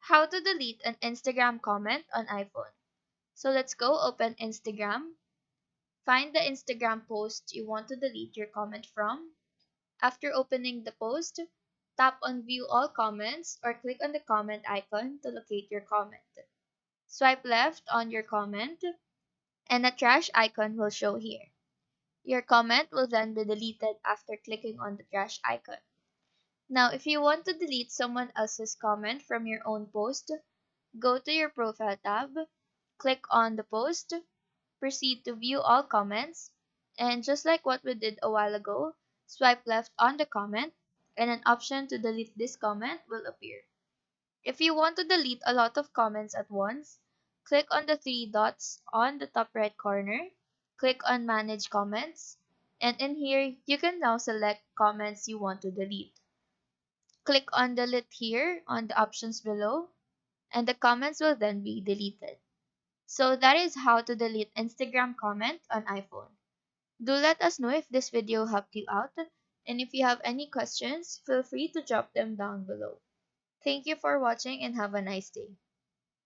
How to delete an Instagram comment on iPhone. So let's go open Instagram. Find the Instagram post you want to delete your comment from. After opening the post, tap on View All Comments or click on the comment icon to locate your comment. Swipe left on your comment and a trash icon will show here. Your comment will then be deleted after clicking on the trash icon. Now, if you want to delete someone else's comment from your own post, go to your Profile tab, click on the post, proceed to View All Comments, and just like what we did a while ago, swipe left on the comment, and an option to delete this comment will appear. If you want to delete a lot of comments at once, click on the three dots on the top right corner, click on Manage Comments, and in here, you can now select comments you want to delete. Click on Delete here on the options below, and the comments will then be deleted. So that is how to delete Instagram comment on iPhone. Do let us know if this video helped you out, and if you have any questions, feel free to drop them down below. Thank you for watching and have a nice day.